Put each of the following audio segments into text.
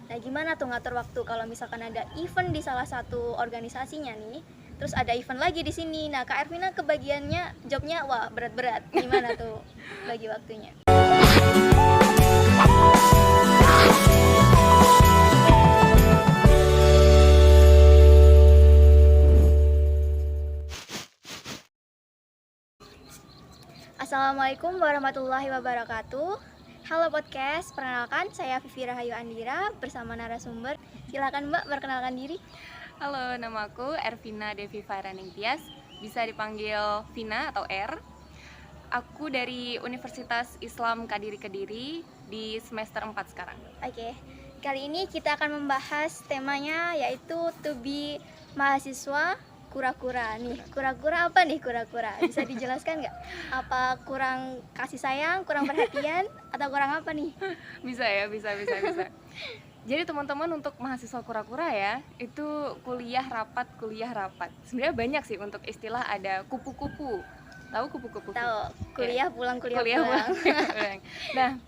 Nah, gimana tuh ngatur waktu kalau misalkan ada event di salah satu organisasinya nih, terus ada event lagi di sini. Nah, Kak Ervina kebagiannya jobnya wah berat-berat. Gimana tuh bagi waktunya? Assalamualaikum warahmatullahi wabarakatuh. Halo podcast, perkenalkan saya Vivi Rahayu Andira bersama narasumber. Silakan Mbak perkenalkan diri. Halo, nama aku Ervina Devi Fairaning Tias, bisa dipanggil Vina atau R. Aku dari Universitas Islam Kediri di semester 4 sekarang. Oke, kali ini kita akan membahas temanya yaitu to be mahasiswa kura-kura. Nih, kura-kura apa nih kura-kura? Bisa dijelaskan nggak? Apa kurang kasih sayang, kurang perhatian, atau kurang apa nih? Bisa ya, bisa. Jadi teman-teman, untuk mahasiswa kura-kura ya, itu kuliah rapat. Sebenarnya banyak sih untuk istilah, ada kupu-kupu. Tahu kupu-kupu? Tahu, kuliah pulang. Nah,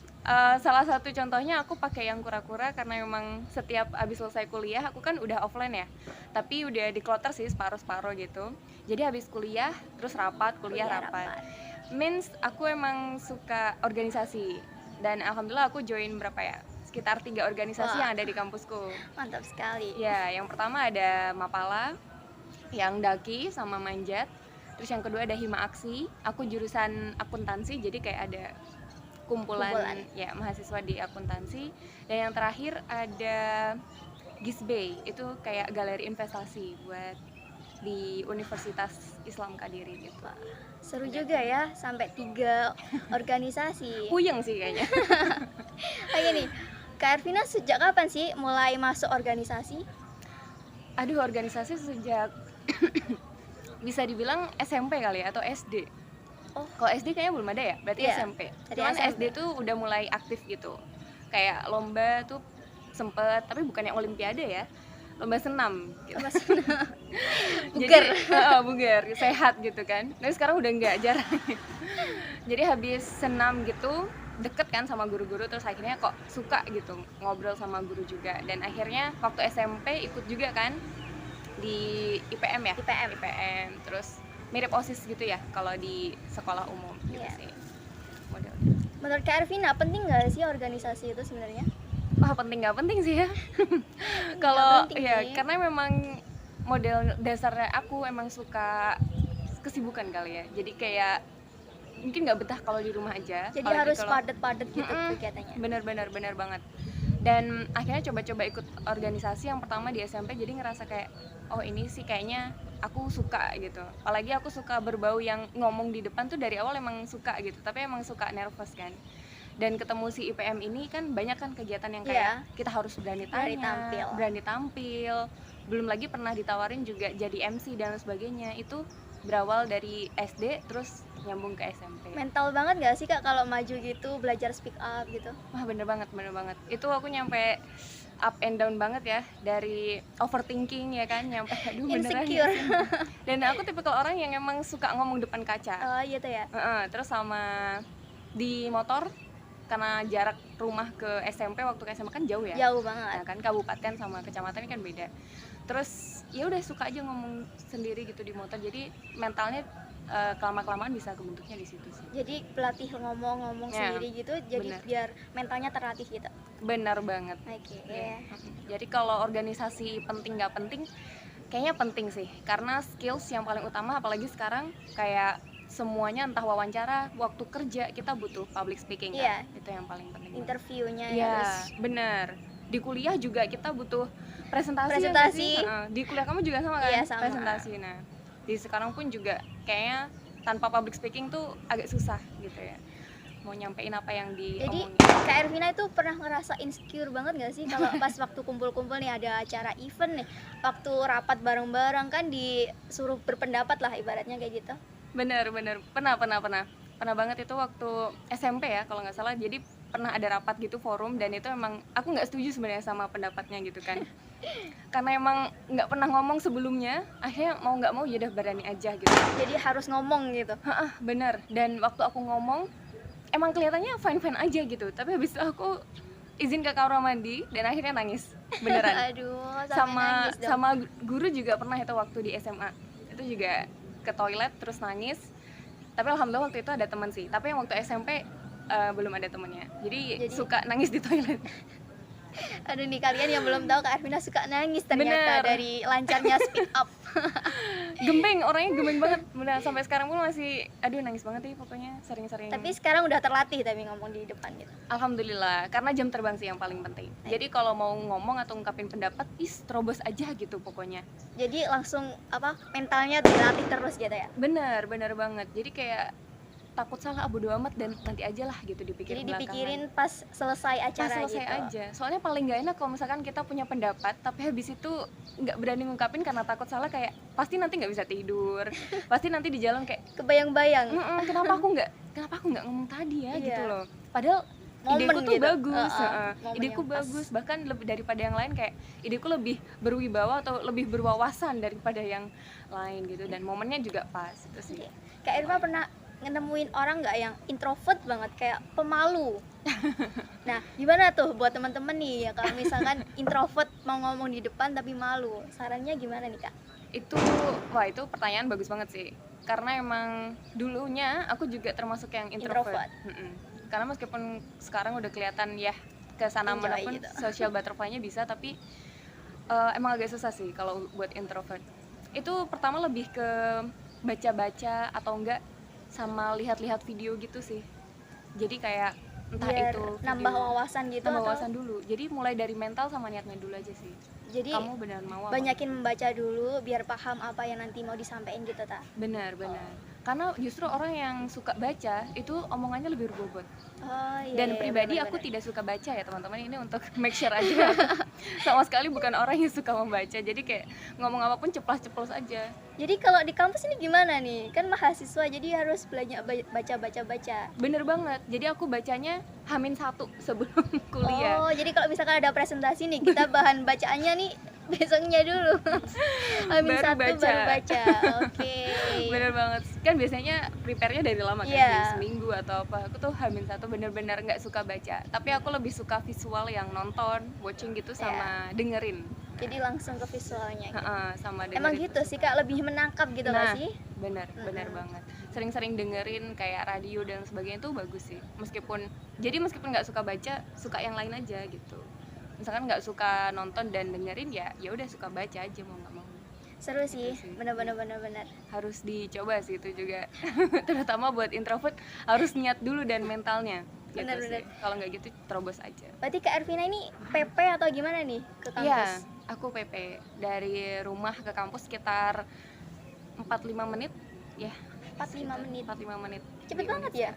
salah satu contohnya aku pakai yang kura-kura karena memang setiap habis selesai kuliah, aku kan udah offline ya, tapi udah dikloter sih separuh gitu. Jadi habis kuliah terus kuliah rapat. Means aku emang suka organisasi, dan alhamdulillah aku join berapa ya, sekitar 3 organisasi yang ada di kampusku. Mantap sekali. Ya, yang pertama ada Mapala, yang daki sama manjat. Terus yang kedua ada Hima Aksi, aku jurusan akuntansi, jadi kayak ada kumpulan ya mahasiswa di akuntansi. Dan yang terakhir ada Gisbay, itu kayak galeri investasi buat di Universitas Islam Kediri gitu. Seru juga ya, sampai 3 organisasi. Puyeng sih kayaknya. Oke nih, Kak Ervina sejak kapan sih mulai masuk organisasi? Aduh, organisasi sejak bisa dibilang SMP kali ya, atau SD. Oh, kalau SD kayaknya belum ada ya, berarti iya, SMP. dari Cuman SMP. SD tuh udah mulai aktif gitu. Kayak lomba tuh sempet, tapi bukan yang olimpiade ya, lomba senam gitu. Bugar. Jadi bugar, sehat gitu kan. Tapi sekarang udah enggak, jarang. Jadi habis senam gitu, deket kan sama guru-guru, terus akhirnya kok suka gitu ngobrol sama guru juga. Dan akhirnya waktu SMP ikut juga kan di IPM ya. IPM terus mirip OSIS gitu ya kalau di sekolah umum gitu sih modelnya. Menurut Kak Ervina penting nggak sih organisasi itu sebenarnya? Wah, penting nggak penting sih ya. Kalau ya nih. Karena memang model dasarnya aku emang suka kesibukan kali ya, jadi kayak mungkin nggak betah kalau di rumah aja. Jadi harus padat-padat gitu kegiatannya. Bener banget. Dan akhirnya coba-coba ikut organisasi yang pertama di SMP, jadi ngerasa kayak oh ini sih kayaknya aku suka gitu. Apalagi aku suka berbau yang ngomong di depan tuh, dari awal emang suka gitu, tapi emang suka nervous kan. Dan ketemu si IPM ini kan banyak kan kegiatan yang kayak kita harus berani tanya, berani tampil. Belum lagi pernah ditawarin juga jadi MC dan sebagainya. Itu berawal dari SD terus nyambung ke SMP. Mental banget gak sih Kak kalau maju gitu, belajar speak up gitu? Wah, bener banget. Itu aku nyampe up and down banget ya, dari overthinking ya kan, nyampe aduh beneran insecure. Dan aku tipikal orang yang emang suka ngomong depan kaca. Oh gitu ya. Terus sama di motor, karena jarak rumah ke SMP waktu ke SMA kan jauh ya. Jauh banget. Nah, kan kabupaten sama kecamatan kan beda. Terus ya udah suka aja ngomong sendiri gitu di motor. Jadi mentalnya kelama-kelamaan bisa kebentuknya di situ sih. Jadi pelatih ngomong sendiri gitu, jadi biar mentalnya terlatih gitu. Benar banget. Oke. Jadi kalau organisasi penting nggak penting, kayaknya penting sih, karena skills yang paling utama, apalagi sekarang kayak semuanya entah wawancara, waktu kerja kita butuh public speaking kan. Itu yang paling penting. Interviewnya harus. Bener. Di kuliah juga kita butuh presentasi. Di kuliah kamu juga sama kan? Sama. Presentasi. Nah, di sekarang pun juga kayaknya tanpa public speaking tuh agak susah gitu ya, mau nyampein apa yang diomongin. Jadi Kak Ervina itu pernah ngerasa insecure banget gak sih kalau pas waktu kumpul-kumpul nih, ada acara event nih, waktu rapat bareng-bareng kan disuruh berpendapat lah ibaratnya kayak gitu? Bener, pernah banget. Itu waktu SMP ya kalau nggak salah. Jadi pernah ada rapat gitu, forum, dan itu emang aku nggak setuju sebenarnya sama pendapatnya gitu kan. Karena emang nggak pernah ngomong sebelumnya, akhirnya mau nggak mau ya udah berani aja gitu. Jadi harus ngomong gitu. Bener. Dan waktu aku ngomong emang kelihatannya fine aja gitu, tapi habis itu aku izin ke kamar mandi dan akhirnya nangis beneran. Aduh, sampai sama nangis dong. sama guru juga pernah itu waktu di SMA, itu juga ke toilet terus nangis, tapi alhamdulillah waktu itu ada teman sih, tapi yang waktu SMP belum ada temennya, jadi suka nangis di toilet. Aduh nih, kalian yang belum tahu Kak Ervina suka nangis ternyata. Bener. Dari lancarnya speed up. Gembeng, orangnya gembeng banget bener, sampai sekarang pun masih aduh nangis banget sih pokoknya, sering-sering. Tapi sekarang udah terlatih tapi ngomong di depan gitu. Alhamdulillah, karena jam terbang sih yang paling penting. Jadi kalau mau ngomong atau ngungkapin pendapat, terobos aja gitu pokoknya. Jadi langsung mentalnya dilatih terus gitu ya. Bener banget. Jadi kayak takut salah, bodo amat dan nanti aja lah gitu dipikirin Jadi belakangan. dipikirin pas selesai acara selesai gitu. aja. Soalnya paling gak enak kalau misalkan kita punya pendapat tapi habis itu nggak berani ngungkapin karena takut salah, kayak pasti nanti nggak bisa tidur, pasti nanti di jalan kayak Kebayang-bayang. kenapa aku nggak ngomong tadi ya. Iya. Gitu loh. Padahal Momen ideku tuh gitu. bagus, Momen ideku yang pas. bagus, bahkan lebih daripada yang lain, kayak ideku lebih berwibawa atau lebih berwawasan daripada yang lain gitu, dan momennya juga pas itu sih. Kak Irma pernah nemuin orang nggak yang introvert banget, kayak pemalu? Nah, gimana tuh buat teman-teman nih ya kalau misalkan introvert mau ngomong di depan tapi malu, sarannya gimana nih Kak? Itu pertanyaan bagus banget sih, karena emang dulunya aku juga termasuk yang introvert. Karena meskipun sekarang udah kelihatan ya kesana Enjoy manapun gitu. social butterfly-nya bisa, tapi emang agak susah sih kalau buat introvert. Itu pertama lebih ke baca-baca atau enggak sama lihat-lihat video gitu sih. Jadi kayak entah Biar itu nambah video, wawasan gitu nambah atau? wawasan dulu. Jadi mulai dari mental sama niatnya dulu aja sih. Jadi Kamu benar mau apa? banyakin membaca dulu biar paham apa yang nanti mau disampaikan gitu ta. Benar. Karena justru orang yang suka baca itu omongannya lebih berbobot. Oh iya. Dan iya, pribadi benar-benar. aku tidak suka baca ya teman-teman, ini untuk make sure aja. Sama sekali bukan orang yang suka membaca, jadi kayak ngomong apapun ceplas-ceplos aja. Jadi kalau di kampus ini gimana nih? Kan mahasiswa jadi harus belajar baca. Bener banget, jadi aku bacanya H-1 sebelum kuliah. Oh, jadi kalau misalkan ada presentasi nih, kita bahan bacaannya nih besoknya dulu. Amin Baru satu baca. baru baca. Oke. Bener banget, kan biasanya prepare-nya dari lama kan, Iya. dari seminggu atau apa. Aku tuh H-1 bener-bener gak suka baca, tapi aku lebih suka visual yang nonton, watching gitu sama dengerin. Jadi langsung ke visualnya gitu. Sama dengerin. Emang gitu sih Kak, lebih menangkap gitu Nah, gak sih? bener banget. Sering-sering dengerin kayak radio dan sebagainya tuh bagus sih. Meskipun nggak suka baca, suka yang lain aja gitu. Misalkan nggak suka nonton dan dengerin, ya udah suka baca aja mau nggak mau. Seru sih, sih. bener-bener. Harus dicoba sih itu juga. Terutama buat introvert harus niat dulu dan mentalnya. Gitu Bener. sih. Kalau nggak gitu terobos aja. Berarti Kak Ervina ini PP atau gimana nih ke kampus? Iya, aku PP dari rumah ke kampus sekitar 45 menit ya. 45 menit. 45 menit. Cepet Di banget Unif. ya?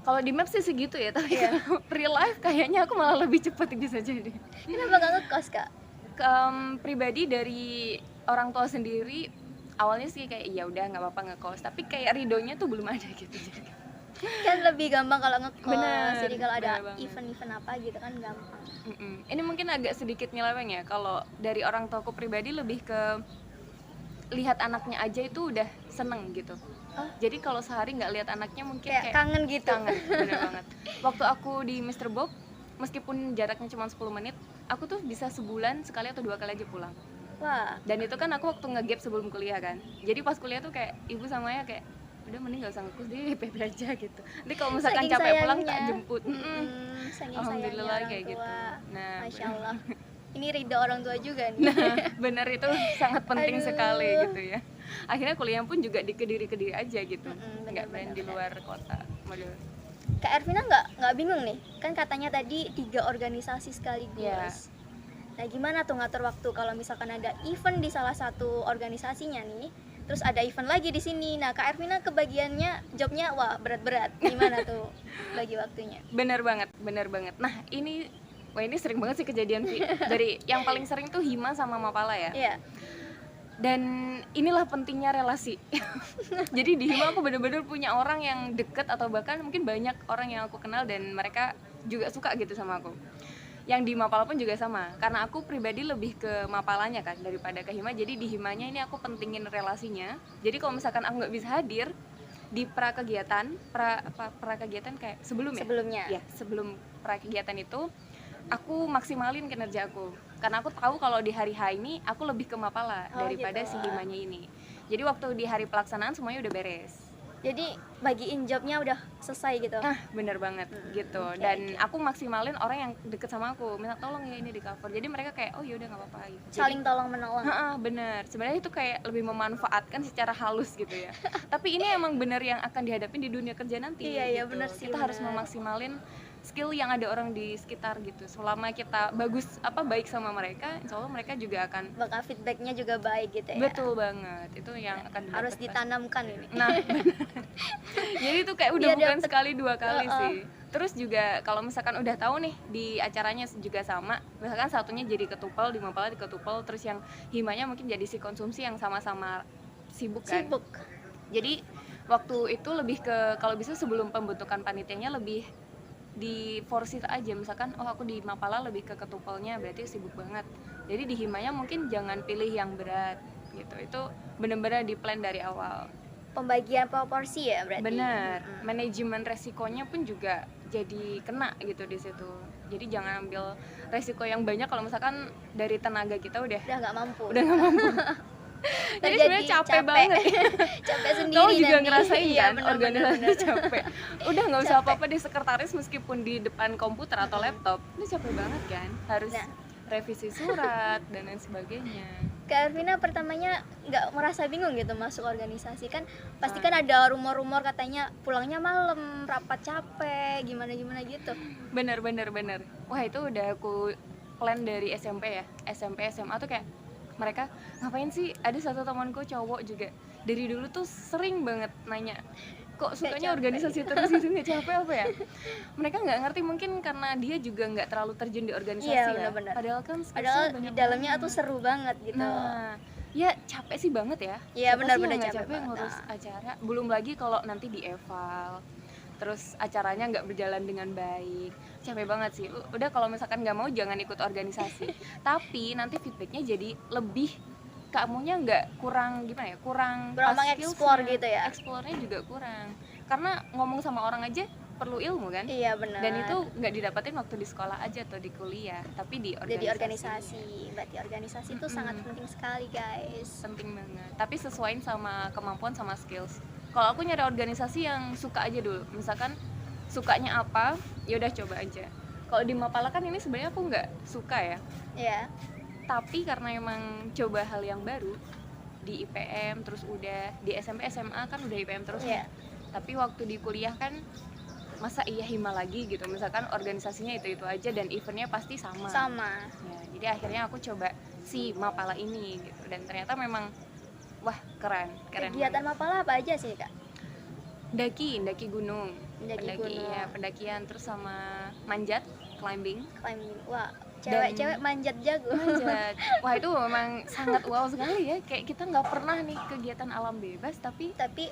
Kalau di map sih segitu ya, tapi Iya. real life kayaknya aku malah lebih cepat bisa jadi. Kenapa gak ngekos Kak? Pribadi dari orang tua sendiri awalnya sih kayak ya udah nggak apa-apa ngekos, tapi kayak ridonya tuh belum ada gitu. Jadi Kan lebih gampang kalau ngekos. Bener, Jadi kalau ada bener banget. event-event apa gitu kan gampang. ini mungkin agak sedikit nyeleweng ya. Kalau dari orang tuaku pribadi lebih ke lihat anaknya aja itu udah seneng gitu. Oh. Jadi kalau sehari nggak lihat anaknya mungkin Kayak kangen gitu. kangen, bener banget. Waktu aku di Mr. Bob, meskipun jaraknya cuma 10 menit, aku tuh bisa sebulan sekali atau 2 kali aja pulang. Wah, Dan itu kan aku waktu nge-gap sebelum kuliah kan. Jadi pas kuliah tuh kayak ibu sama ayah kayak udah mending gak usah ngekos deh, PP aja gitu. Nanti kalau misalkan saking capek pulang tak sayangnya. jemput. Saking Alhamdulillah sayangnya kayak orang gitu. tua. Nah, Masya Allah. Ini ridho orang tua juga nih. Nah, bener itu sangat penting Aduh. sekali gitu ya. Akhirnya kuliah pun juga di Kediri aja gitu. bener, Nggak main di bener. luar kota. Model. Kak Ervina nggak bingung nih? Kan katanya tadi 3 organisasi sekaligus. Iya. Nah, gimana tuh ngatur waktu kalau misalkan ada event di salah satu organisasinya nih, terus ada event lagi di sini. Nah, Kak Ervina kebagiannya jobnya wah berat-berat. Gimana tuh bagi waktunya? Bener banget. Nah ini sering banget sih kejadian Vi. Dari yang paling sering tuh Hima sama Mapala ya. Iya. Dan inilah pentingnya relasi. Jadi di Hima aku bener-bener punya orang yang deket, atau bahkan mungkin banyak orang yang aku kenal dan mereka juga suka gitu sama aku. Yang di Mapala pun juga sama, karena aku pribadi lebih ke Mapalanya kan daripada ke Hima. Jadi di Himanya ini aku pentingin relasinya. Jadi kalau misalkan aku nggak bisa hadir di prakegiatan kayak sebelumnya. Sebelumnya. Ya, sebelum prakegiatan itu aku maksimalin kinerja aku, karena aku tahu kalau di hari H ini aku lebih ke Mapala Oh, daripada gitu. si himanya ini. Jadi waktu di hari pelaksanaan semuanya udah beres. Jadi bagiin jobnya udah selesai gitu. Nah, bener banget gitu. oke, Dan oke. aku maksimalin orang yang deket sama aku, minta tolong ya ini di cover. Jadi mereka kayak oh yaudah nggak apa-apa gitu. Saling tolong menolong. Heeh, bener. Sebenarnya itu kayak lebih memanfaatkan secara halus gitu ya. Tapi ini emang bener yang akan dihadapin di dunia kerja nanti. Iya, iya, gitu. bener sih, Kita harus bener. memaksimalin skill yang ada orang di sekitar gitu. Selama kita baik sama mereka, insya Allah mereka juga akan Bakal feedbacknya juga baik gitu ya. betul banget. Itu yang akan Harus didapat pasti. ditanamkan ini. Nah, bener. Jadi itu kayak udah Biar bukan dapet- sekali dua kali Heeh. sih. Terus juga kalau misalkan udah tahu nih di acaranya juga sama, misalkan satunya jadi ketupel, di Mapala di ketupel, terus yang himanya mungkin jadi si konsumsi yang sama-sama sibuk kan. Sibuk. Jadi waktu itu lebih ke kalau bisa sebelum pembentukan panitianya lebih diforsir aja, misalkan oh aku di Mapala lebih ke ketupelnya berarti sibuk banget, jadi di himanya mungkin jangan pilih yang berat gitu. Itu bener-bener di plan dari awal. Pembagian proporsi ya berarti. Bener, manajemen resikonya pun juga jadi kena gitu di situ. Jadi jangan ambil resiko yang banyak kalau misalkan dari tenaga kita udah Udah nggak mampu. nggak mampu. Jadi sebenarnya capek banget. Capek sendiri. Kamu juga nanti. ngerasain Iya, kan bener, organisasi bener. capek. Udah nggak usah Capek. apa-apa di sekretaris meskipun di depan komputer atau laptop, itu capek banget kan. Harus Nah. revisi surat dan lain sebagainya. Kak Ervina pertamanya nggak merasa bingung gitu masuk organisasi kan? Pasti kan ada rumor-rumor katanya pulangnya malam, rapat capek, gimana gitu. Bener. Wah itu udah aku plan dari SMP ya, SMP SMA tuh kayak mereka ngapain sih, ada satu temanku cowok juga dari dulu tuh sering banget nanya kok sukanya capek organisasi terus itu nggak capek apa ya. Mereka nggak ngerti mungkin karena dia juga nggak terlalu terjun di organisasi Iya, ya. benar-benar. Padahal kan skillsnya Padahal di banyak dalamnya banget. tuh seru banget gitu. Nah, ya capek sih banget ya. Iya, Siapa benar-benar sih yang nggak capek capek banget. ngurus Nah. acara. Belum lagi kalau nanti di eval, terus acaranya nggak berjalan dengan baik, capek banget sih. Udah kalau misalkan nggak mau jangan ikut organisasi. Tapi nanti feedbacknya jadi lebih kamunya nggak kurang gimana ya, kurang Kurang pas mengeksplor skillsnya. gitu ya. Eksplornya juga kurang. Karena ngomong sama orang aja perlu ilmu kan. Iya, benar. Dan itu nggak didapatin waktu di sekolah aja atau di kuliah, tapi di organisasi. jadi organisasi. Berarti organisasi itu sangat penting sekali, guys. Penting banget. Tapi sesuaiin sama kemampuan sama skills. Kalau aku nyari organisasi yang suka aja dulu. Misalkan sukanya apa, ya udah coba aja. Kalau di Mapala kan ini sebenarnya aku nggak suka ya. Iya. Tapi karena emang coba hal yang baru di IPM terus udah di SMP SMA kan udah IPM terus Iya. nih. Tapi waktu di kuliah kan masa iya hima lagi gitu, misalkan organisasinya itu aja dan eventnya pasti sama. Ya, jadi akhirnya aku coba si Mapala ini gitu, dan ternyata memang wah keren Kegiatan Mapala apa aja sih, Kak? banget. Daki gunung, Mendaki gunung. ya, pendakian terus sama manjat, climbing. Climbing. Wah, cewek-cewek manjat jago. Manjat. Wah itu memang sangat wow sekali ya, kayak kita nggak pernah nih kegiatan alam bebas tapi Tapi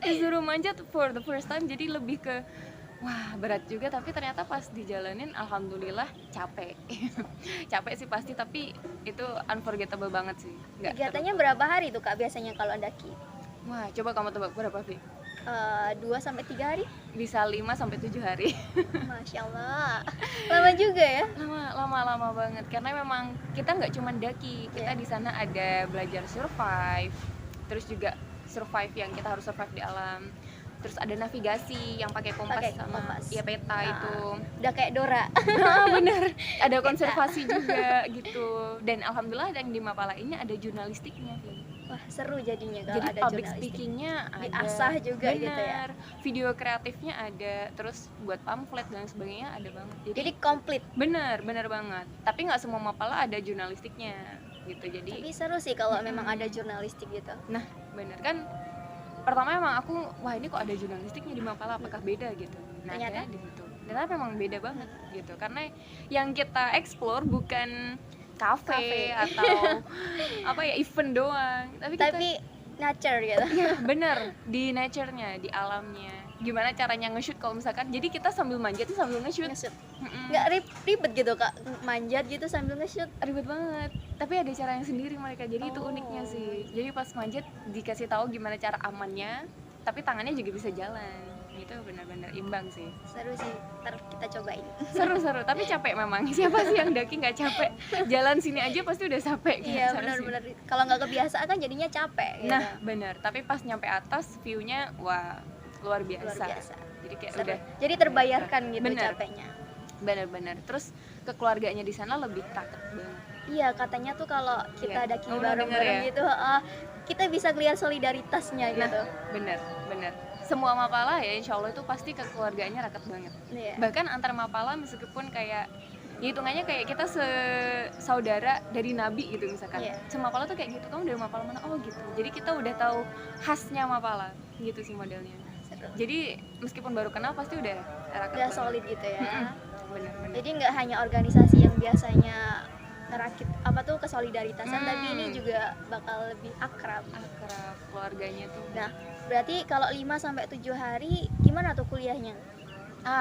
disuruh manjat for the first time, jadi lebih ke wah berat juga, tapi ternyata pas dijalanin alhamdulillah capek. Capek sih pasti, tapi itu unforgettable banget sih. kegiatannya berapa hari tuh, Kak, biasanya kalau daki? Wah coba kamu tebak berapa Vi? 2-3 hari? Bisa 5-7 hari. Masya Allah. Lama juga ya? lama banget, karena memang kita nggak cuma daki, kita Iya. di sana ada belajar survive, terus juga survive yang kita harus survive di alam, terus ada navigasi yang pakai kompas Pakai sama kompas. ya peta Nah. itu. Udah kayak Dora. Bener, ada konservasi juga gitu, dan alhamdulillah yang di Mapala ini ada jurnalistiknya Vi. Wah, seru jadinya kalau Jadi ada public jurnalistik. speakingnya ada, Diasah juga gitu ya. bener, video kreatifnya ada, terus buat pamflet dan sebagainya ada banget. Jadi komplit. bener banget, tapi nggak semua Mapala ada jurnalistiknya gitu. Jadi Tapi seru sih kalau memang ada jurnalistik gitu. nah bener kan, pertama emang aku wah ini kok ada jurnalistiknya di Mapala, apakah beda gitu. Nah Ternyata? akhirnya di situ, ternyata memang beda banget gitu, karena yang kita explore bukan kafe atau apa ya event doang, tapi kita Tapi nature gitu. ya bener di nature-nya, di alamnya, gimana caranya nge-shoot kalau misalkan, jadi kita sambil manjat tuh sambil nge-shoot. Nge-shoot. Mm-mm. Nggak ribet gitu, Kak, manjat gitu sambil nge-shoot. Ribet banget, tapi ada cara yang sendiri mereka, jadi itu Oh. uniknya sih. Jadi pas manjat dikasih tahu gimana cara amannya, tapi tangannya juga bisa jalan itu benar-benar imbang sih. Seru sih, ntar kita cobain. Seru tapi capek memang. Siapa sih yang daki nggak capek? Jalan sini aja pasti udah capek kan, Iya sana benar-benar, sini. kalau nggak kebiasaan kan jadinya capek gitu. Nah benar, tapi pas nyampe atas view-nya wah luar biasa, Luar biasa. jadi kayak Seru. udah Jadi terbayarkan gitu Bener. capeknya. benar-benar. Terus kekeluarganya di sana lebih takat banget. Iya, katanya tuh kalau kita Iya. daki Kamu udah bareng-bareng denger ya? gitu, kita bisa ngeliat solidaritasnya Nah gitu. benar semua mapala ya insya Allah itu pasti kekeluarganya rakat banget. Iya. Bahkan antar mapala meskipun kayak ya hitungannya kayak kita saudara dari nabi gitu misalkan. Iya. Semapala tuh kayak gitu, kamu dari mapala mana, oh gitu, jadi kita udah tahu khasnya mapala gitu sih modelnya. Seru. Jadi meskipun baru kenal pasti udah rakat Udah banget. solid gitu ya. Bener Jadi nggak hanya organisasi yang biasanya ngerakit apa tuh kesolidaritasan, tapi ini juga bakal lebih akrab. akrab keluarganya tuh. Nah, berarti kalau 5 sampai 7 hari gimana tuh kuliahnya?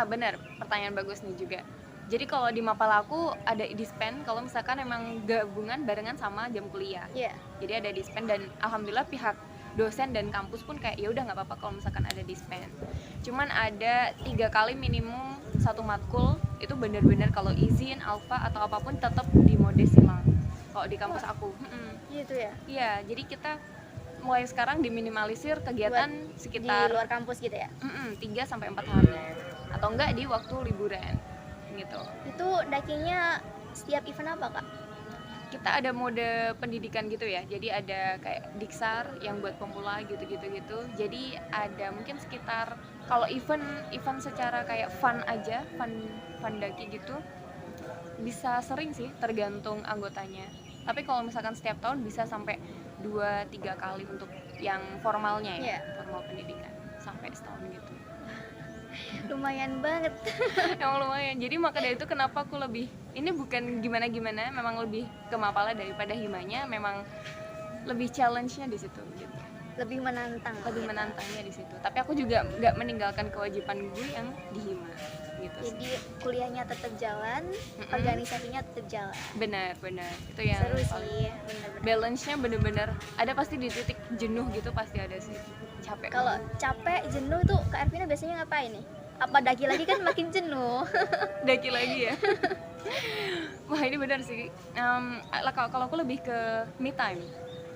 Benar, pertanyaan bagus nih juga. Jadi kalau di mapala aku ada dispen kalau misalkan emang gabungan barengan sama jam kuliah. Iya. Jadi ada dispen dan alhamdulillah pihak dosen dan kampus pun kayak ya udah nggak apa-apa kalau misalkan ada dispen. Cuman ada 3 kali minimum satu matkul itu benar-benar kalau izin alfa atau apapun tetap di mode silang. Kalau di kampus aku, Gitu ya. iya. Jadi kita mulai sekarang diminimalisir kegiatan Di sekitar luar kampus gitu ya. 3 sampai 4 hari atau enggak di waktu liburan gitu. Itu dakinya setiap event apa, Kak? Kita ada mode pendidikan gitu ya, jadi ada kayak diksar yang buat pemula gitu. Jadi ada mungkin sekitar kalau event secara kayak fun aja, fun daki gitu bisa sering sih tergantung anggotanya. Tapi kalau misalkan setiap tahun bisa sampai 2-3 kali untuk yang formalnya ya, Iya. formal pendidikan sampai setahun gitu. Lumayan banget. Emang lumayan. Jadi maka dari itu kenapa aku lebih ini bukan gimana memang lebih ke mapala daripada himanya, memang lebih challenge-nya di situ gitu. Lebih menantang. Lebih gitu. menantangnya di situ. Tapi aku juga nggak meninggalkan kewajiban gue yang di hima gitu sih. Jadi kuliahnya tetap jalan, organisasinya tetap jalan. Benar itu yang Seru paling- sih, bener-bener. balance-nya bener-bener ada, pasti di titik jenuh gitu pasti ada sih, capek. Kalau capek, jenuh tuh Kak Ervina biasanya ngapain nih? Apa daki lagi kan makin jenuh? daki lagi ya. Wah ini benar sih. Kalau aku lebih ke me time.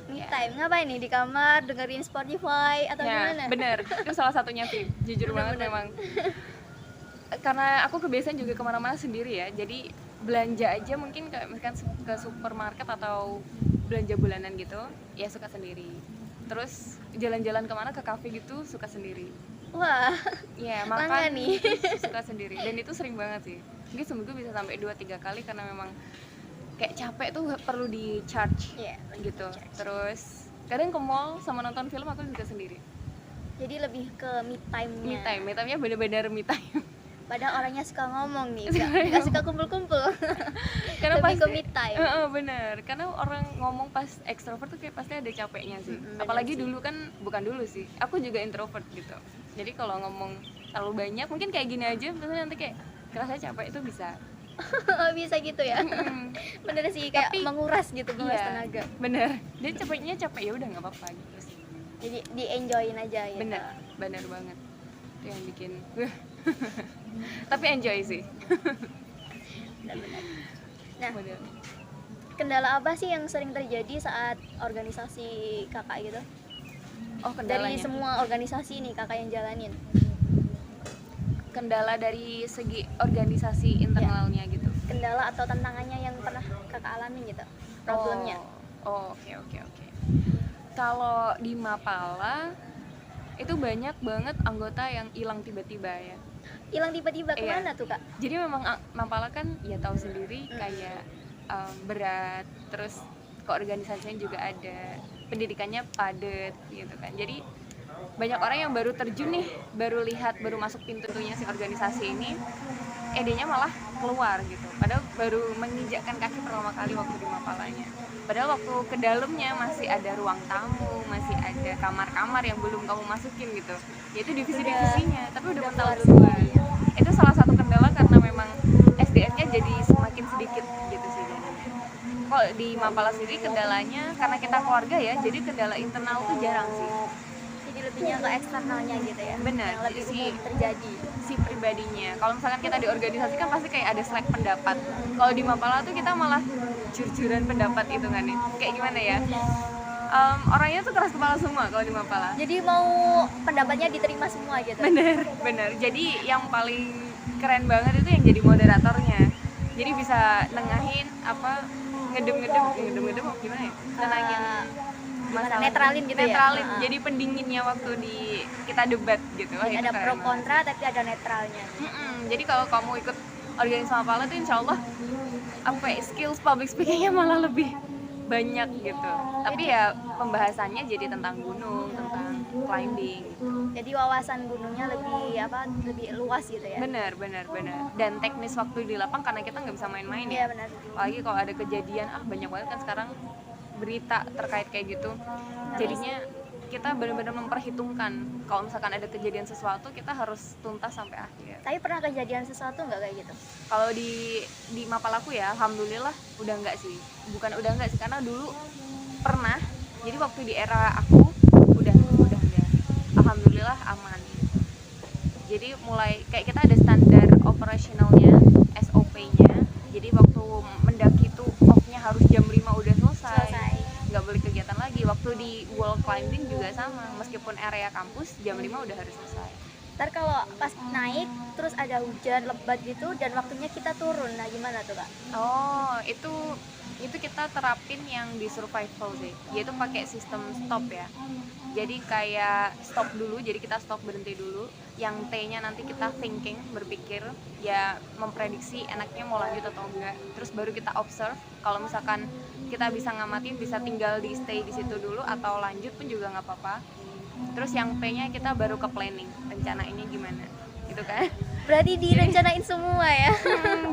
Me time, ngapain nih? Di kamar, dengerin Spotify, atau Ya, gimana? bener, itu salah satunya sih, jujur banget Bener-bener. memang. Karena aku kebiasaan juga kemana-mana sendiri ya, jadi belanja aja mungkin kayak misalkan ke supermarket atau belanja bulanan gitu, ya suka sendiri. Terus jalan-jalan kemana, ke kafe gitu, suka sendiri. Wah, Ya Langga makan nih. suka sendiri, dan itu sering banget sih. Mungkin seminggu bisa sampai 2-3 kali karena memang kayak capek tuh perlu di charge iya. gitu. Terus kadang ke mall sama nonton film aku juga sendiri. Jadi lebih ke me time-nya. Me time-nya bener-bener me time. Padahal orangnya suka ngomong nih, Suka nggak suka kumpul-kumpul. Karena Lebih pasti ke me time. bener, karena orang ngomong pas extrovert tuh kayak pasti ada capeknya sih. Bener Apalagi sih. dulu kan, bukan dulu sih, aku juga introvert gitu. Jadi kalau ngomong terlalu banyak mungkin kayak gini aja, terus nanti kayak kerasa capek itu bisa. Bisa gitu ya. Bener sih, kayak Tapi- menguras gitu, menguras Iya, tenaga. bener. Dia capeknya capek ya udah nggak apa-apa gitu sih. Jadi di enjoyin aja ya. Bener banget. Itu yang bikin tapi enjoy sih. Bener-bener. Nah, Bener. kendala apa sih yang sering terjadi saat organisasi kakak gitu? Oh, Dari kendalanya. semua organisasi nih kakak yang jalanin. Kendala dari segi organisasi internalnya gitu. Kendala atau tantangannya yang pernah kakak alamin gitu, problemnya. Oke. Kalau di Mapala itu banyak banget anggota yang hilang tiba-tiba ya. Hilang tiba-tiba Iya. kemana tuh kak? Jadi memang Mapala kan ya tahu sendiri kayak berat, terus keorganisasinya juga ada, pendidikannya padat gitu kan. Jadi banyak orang yang baru terjun nih, baru lihat, baru masuk pintunya si organisasi ini, idenya malah keluar gitu. Padahal baru menginjakkan kaki pertama kali waktu di Mapalanya. Padahal waktu ke dalamnya masih ada ruang tamu, masih ada kamar-kamar yang belum kamu masukin gitu. Yaitu divisi-divisinya, tapi udah mental keluar duluan. sendiri, ya. Itu salah satu kendala karena memang SDM-nya jadi semakin sedikit gitu sih jadinya. Kalau di Mapala sendiri kendalanya karena kita keluarga ya, jadi kendala internal tuh jarang sih. Jadi lebih lebihnya ke eksternalnya gitu ya. Benar, Yang lebih jadi umum terjadi. si pribadinya. Kalau misalkan kita di organisasi kan pasti kayak ada selek pendapat. Kalau di Mapala tuh kita malah jujur-jujuran pendapat itu kan nih. Kayak gimana ya? Orangnya tuh keras kepala semua kalau di Mapala. Jadi mau pendapatnya diterima semua gitu. Bener. Jadi yang paling keren banget itu yang jadi moderatornya. Jadi bisa nengahin apa ngedem gimana ya? Nenangin masalah, netralin gitu ya. netralin. Jadi pendinginnya waktu kita debat gitu. Wah, Jadi itu ada keren pro banget. kontra tapi ada netralnya. Jadi kalau kamu ikut organisasi Mapala tuh insya Allah skills public speakingnya malah lebih banyak gitu. Tapi ya pembahasannya jadi tentang gunung, tentang climbing. Jadi wawasan gunungnya lebih luas gitu ya. Bener. Dan teknis waktu di lapang karena kita nggak bisa main-main Iya ya. benar. Apalagi kalau ada kejadian, banyak banget kan sekarang berita terkait kayak gitu. Jadinya kita benar-benar memperhitungkan kalau misalkan ada kejadian sesuatu kita harus tuntas sampai akhir. Tapi pernah kejadian sesuatu nggak kayak gitu? Kalau di Mapalaku ya, alhamdulillah udah enggak sih. Bukan udah enggak sih, karena dulu pernah. Jadi waktu di era aku udah enggak. Alhamdulillah aman. Jadi mulai kayak kita ada standar operasionalnya, SOP-nya. Jadi waktu mendaki tuh off-nya harus jam 5 udah selesai. Nggak boleh kegiatan lagi. Waktu di wall climbing juga sama, meskipun area kampus jam 5 udah harus selesai. Ntar kalau pas naik terus ada hujan lebat gitu dan waktunya kita turun, nah gimana tuh Kak? Oh, itu kita terapin yang di survival sih, yaitu pakai sistem stop ya. Jadi kayak stop dulu, jadi kita stop berhenti dulu. Yang T-nya nanti kita thinking, berpikir, ya memprediksi enaknya mau lanjut atau enggak. Terus baru kita observe. Kalau misalkan kita bisa ngamatin, bisa tinggal di stay di situ dulu atau lanjut pun juga nggak apa-apa. Terus yang P-nya kita baru ke planning, rencana ini gimana, gitu kan? Berarti direncanain semua ya?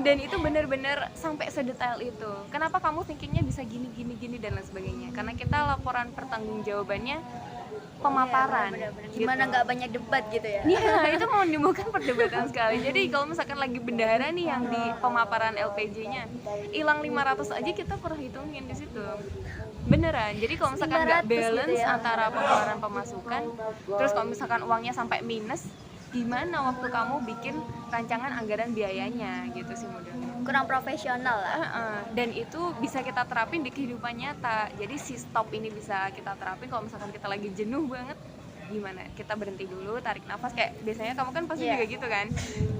Dan itu benar-benar sampai sedetail itu. Kenapa kamu thinkingnya bisa gini dan lain sebagainya? Karena kita laporan pertanggungjawabannya pemaparan. Iya, bener. Gitu. Gimana nggak banyak debat gitu ya? Iya, itu menimbulkan perdebatan sekali. Jadi kalau misalkan lagi bendahara nih yang di pemaparan LPJ-nya hilang 500 aja kita perhitungin di situ. Beneran. Jadi kalau misalkan nggak 500 balance gitu ya? antara pengeluaran pemasukan, terus kalau misalkan uangnya sampai minus, gimana waktu kamu bikin rancangan anggaran biayanya gitu sih modelnya. Kurang profesional lah. Dan itu bisa kita terapin di kehidupan nyata. Jadi si stop ini bisa kita terapin kalau misalkan kita lagi jenuh banget, gimana kita berhenti dulu, tarik nafas, kayak biasanya kamu kan pasti juga gitu kan,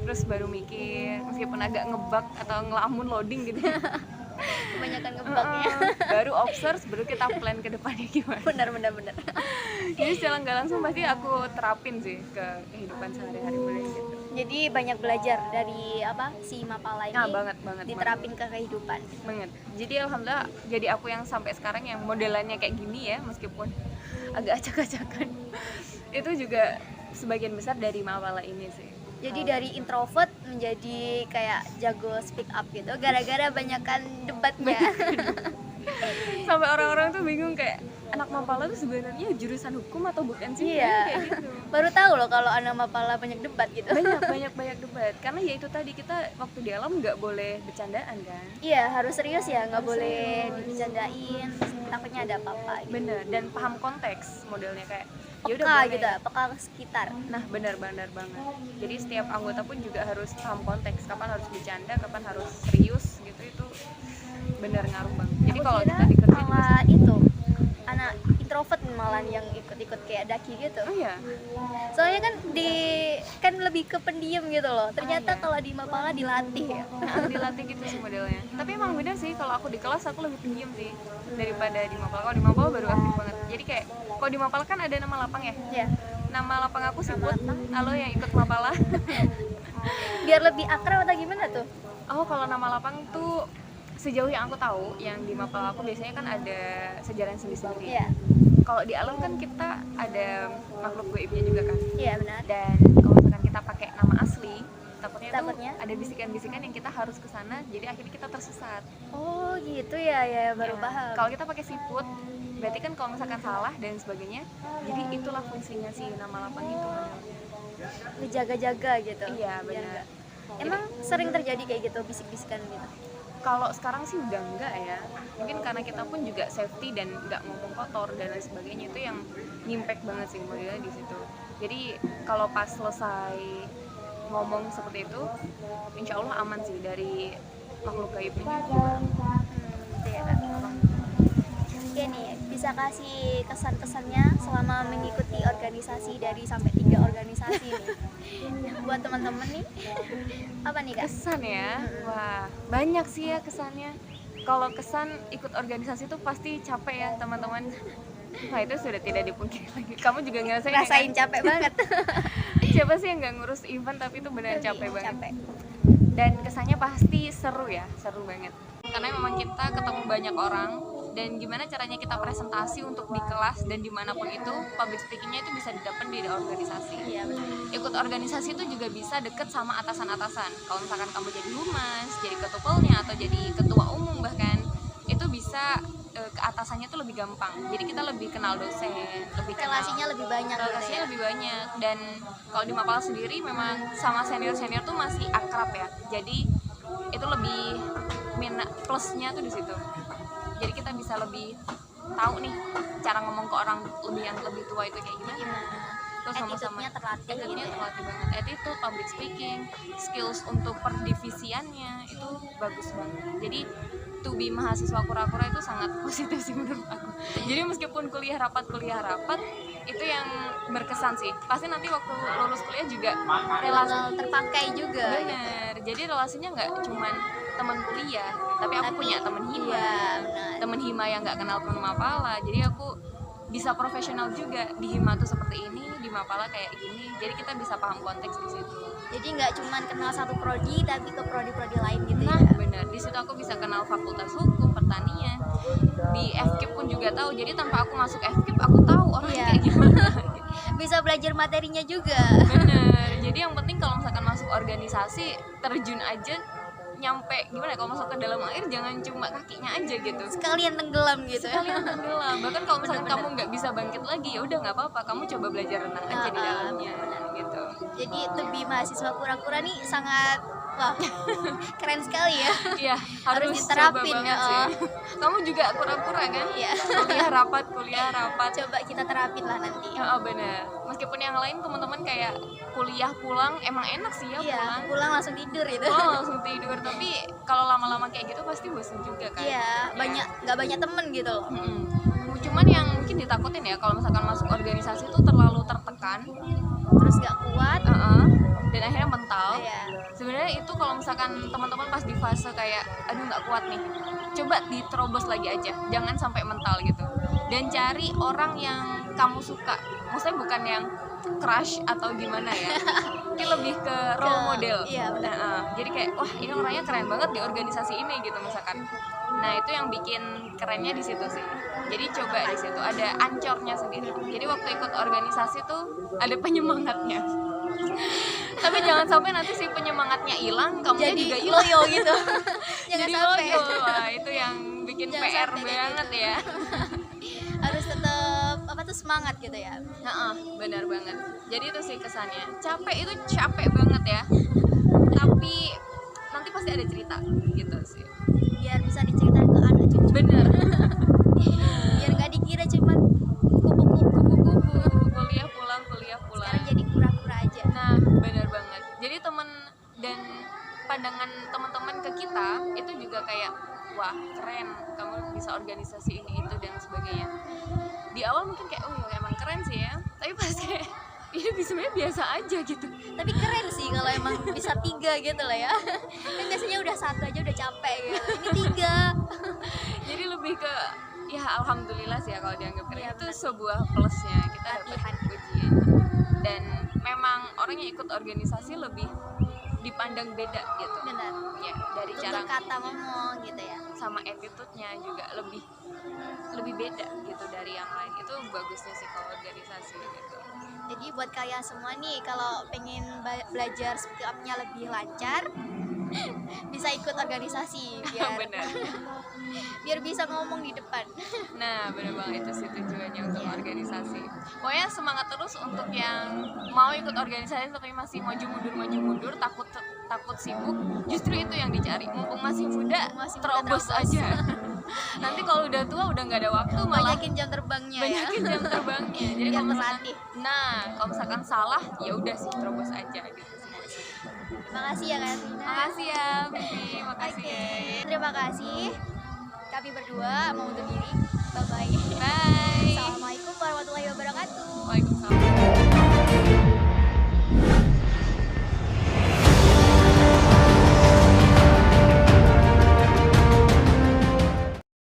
terus baru mikir meskipun agak ngebug atau ngelamun loading gitu. Kebanyakan ngebugnya. Baru observe, baru kita plan ke depannya gimana. Bener. Jadi secara nggak langsung pasti aku terapin sih ke kehidupan sehari-hari mulai gitu. Jadi banyak belajar dari si Mapala ini. Banget diterapin ke kehidupan. banget. Jadi alhamdulillah jadi aku yang sampai sekarang yang modelannya kayak gini ya, meskipun agak acak-acakan. Itu juga sebagian besar dari Mapala ini sih. Jadi dari introvert menjadi kayak jago speak up gitu gara-gara banyakan debatnya. Sampai orang-orang tuh bingung kayak anak Mapala tuh sebenarnya jurusan hukum atau bukan sih? Iya. Kayak gitu. Baru tahu loh kalau anak Mapala banyak debat gitu. banyak debat karena ya itu tadi kita waktu di alam nggak boleh bercandaan kan. Iya, harus serius ya, nggak boleh dibercandain, takutnya ada apa-apa gitu. Bener, dan paham konteks modelnya kayak Peka gitu, peka sekitar. Nah benar banget. Jadi setiap anggota pun juga harus paham konteks, kapan harus bercanda, kapan harus serius gitu, itu benar ngaruh banget. Jadi kalau kita di kerja juga malah itu anak introvert malah yang ikut-ikut kayak daki gitu. oh iya, Soalnya kan lebih ke pendiam gitu loh. Ternyata iya. kalau di Mapala dilatih ya. dilatih gitu sih modelnya. Tapi emang bener sih kalau aku di kelas aku lebih pendiam sih daripada di Mapala. Kalau di Mapala baru aktif banget. Jadi kayak kalau di Mapala kan ada nama lapang ya. Iya. Nama lapang aku Siput. Halo yang ikut Mapala. Biar lebih akrab atau gimana tuh? Oh, kalau nama lapang tuh sejauh yang aku tahu, yang di Mapala aku biasanya kan ada sejarah sendiri-sendiri. Iya. Kalau di alam kan kita ada makhluk gaibnya juga kan. Iya, benar. Dan kalau misalkan kita pakai nama asli, takutnya tuh ada bisikan-bisikan yang kita harus ke sana, jadi akhirnya kita tersesat. Oh, gitu ya, baru Ya. paham. Kalau kita pakai Siput, berarti kan kalau misalkan salah dan sebagainya, jadi itulah fungsinya si nama lapang itu. Ngejaga-jaga gitu. Iya, Biar benar. nggak- Emang sering terjadi kayak gitu, bisik-bisikan gitu. Kalau sekarang sih udah enggak ya, mungkin karena kita pun juga safety dan nggak ngomong kotor dan lain sebagainya, itu yang ngimpact banget sih modelnya di situ. Jadi kalau pas selesai ngomong seperti itu, insya Allah aman sih dari makhluk gaib ini. Gitu ya Kak. Oke nih, bisa kasih kesan-kesannya selama mengikuti organisasi dari sampai 3 organisasi nih. Buat teman-teman nih, apa nih Kak? Kesan ya, wah banyak sih ya kesannya. Kalau kesan ikut organisasi itu pasti capek ya teman-teman. Wah itu sudah tidak dipungkiri lagi. Kamu juga ngerasain Rasain kan? capek banget. Siapa sih yang nggak ngurus event tapi itu benar capek banget. Capek. Dan kesannya pasti seru ya, seru banget. Karena memang kita ketemu banyak orang, dan gimana caranya kita presentasi untuk di kelas dan dimanapun itu, public speakingnya itu bisa didapat di organisasi. Iya benar. Ikut organisasi itu juga bisa deket sama atasan-atasan. Kalau misalkan kamu jadi humas, jadi ketupelnya, atau jadi ketua umum bahkan, itu bisa ke atasannya tuh lebih gampang. Jadi kita lebih kenal dosen, lebih kenal, Relasinya lebih banyak gitu relasinya ya. lebih banyak. Dan kalau di Mapala sendiri memang sama senior-senior tuh masih akrab ya. Jadi itu lebih plusnya tuh di situ. Jadi kita bisa lebih tahu nih cara ngomong ke orang yang lebih tua itu kayak gimana. Terus sama-sama Attitude-nya terlatih gitu attitude-nya ya. terlatih banget. Attitude, public speaking, skills untuk perdivisiannya itu bagus banget. Jadi to be mahasiswa kura-kura itu sangat positif sih menurut aku. Jadi meskipun kuliah rapat itu yang berkesan sih. Pasti nanti waktu lulus kuliah juga relasi Bakal terpakai juga gitu. bener. Jadi relasinya nggak cuman teman kuliah, tapi aku punya teman hima, Iya, benar. teman hima yang nggak kenal teman Mapala. Jadi aku bisa profesional juga di hima tuh seperti ini, di Mapala kayak gini. Jadi kita bisa paham konteks di situ. Jadi nggak cuma kenal satu prodi tapi ke prodi-prodi lain gitu Nah, ya. benar. Di situ aku bisa kenal fakultas hukum, pertanian. Di FKIP pun juga tahu. Jadi tanpa aku masuk FKIP, aku tahu orangnya Iya. kayak gimana. Bisa belajar materinya juga. Bener. Jadi yang penting kalau misalkan masuk organisasi, terjun aja, nyampe gimana ya, kalau masuk ke dalam air jangan cuma kakinya aja gitu. Sekalian tenggelam gitu. Sekalian tenggelam. Bahkan kalau misalkan Bener-bener. kamu nggak bisa bangkit lagi, ya udah nggak apa-apa, kamu coba belajar renang aja di dalamnya gitu. Jadi lebih mahasiswa kura-kura nih sangat wah keren sekali ya. Iya, harus diterapin, coba banget sih. Kamu juga kura-kura kan? Iya. Kuliah rapat. Coba kita terapin lah nanti. Oh, bener. Meskipun yang lain teman-teman kayak kuliah pulang emang enak sih ya Iya, pulang. pulang langsung tidur gitu. Oh, langsung tidur, tapi kalau lama-lama kayak gitu pasti bosan juga kan. Iya, nggak banyak temen gitu loh. Cuman yang mungkin ditakutin ya kalau misalkan masuk organisasi itu terlalu tertekan, Terus nggak kuat. dan akhirnya mental. Iya. Sebenarnya itu kalau misalkan teman-teman pas di fase kayak aduh nggak kuat nih, coba diterobos lagi aja, jangan sampai mental gitu. Dan cari orang yang kamu suka, maksudnya bukan yang crush atau gimana ya, mungkin lebih ke role model. Iya, benar. Nah, jadi kayak wah ini orangnya keren banget di organisasi ini gitu misalkan. Nah itu yang bikin kerennya di situ sih. Jadi coba di situ ada ancornya sendiri. Jadi waktu ikut organisasi tuh ada penyemangatnya. Tapi jangan sampai nanti si penyemangatnya hilang, kamunya Jadi juga hilang. loyo gitu. Jangan Jadi sampai. loyo. Wah, itu yang bikin Jangan PR sampai kayak banget gitu. ya. Harus tetap semangat gitu ya. Benar banget. Jadi itu sih kesannya. Capek itu capek banget ya. Tapi nanti pasti ada cerita gitu sih. Biar bisa diceritain ke anak cucu. Bener. Biar nggak dikira cuman kupu-kupu. Kuliah pulang. Sekarang jadi kura-kura aja. Nah, benar banget. Jadi teman dan pandangan teman-teman ke kita itu juga kayak wah keren, kamu bisa organisasi ini itu dan sebagainya. Di awal mungkin kayak oh ya emang keren sih ya, tapi pas kayak ini sebenarnya biasa aja gitu. Tapi keren sih kalau emang bisa 3 gitu lah ya. Kan biasanya udah 1 aja udah capek gitu. Ini 3. Jadi lebih ke ya alhamdulillah sih ya kalau dianggap keren. Iya, Itu benar. sebuah plusnya kita dapat Latihan. ujian. Dan memang orang yang ikut organisasi lebih dipandang beda gitu. Benar. Ya, dari Tutur cara kata ngomong gitu ya. sama attitude-nya juga lebih beda gitu dari yang lain. Itu bagusnya sih kalau organisasi gitu. Jadi buat kalian semua nih kalau pengen belajar speak up-nya lebih lancar, bisa ikut organisasi Benar. biar bisa ngomong di depan. Nah, bener banget itu sih tujuannya untuk organisasi. Pokoknya semangat terus untuk yang mau ikut organisasi tapi masih maju mundur, takut sibuk. Justru itu yang dicari. Mumpung masih muda, Masih muda, terobos terobos. aja. Nanti kalau udah tua udah nggak ada waktu, malah Banyakin jam terbangnya banyakin ya. jam terbangnya. Jadi Biar kalau misalkan, terlatih. kalau misalkan salah, ya udah sih terobos aja gitu sih. Terima kasih ya Kak Rina. Makasih ya, Vivi. Makasih. Oke, terima kasih. Kami berdua mau undur diri. Bye bye.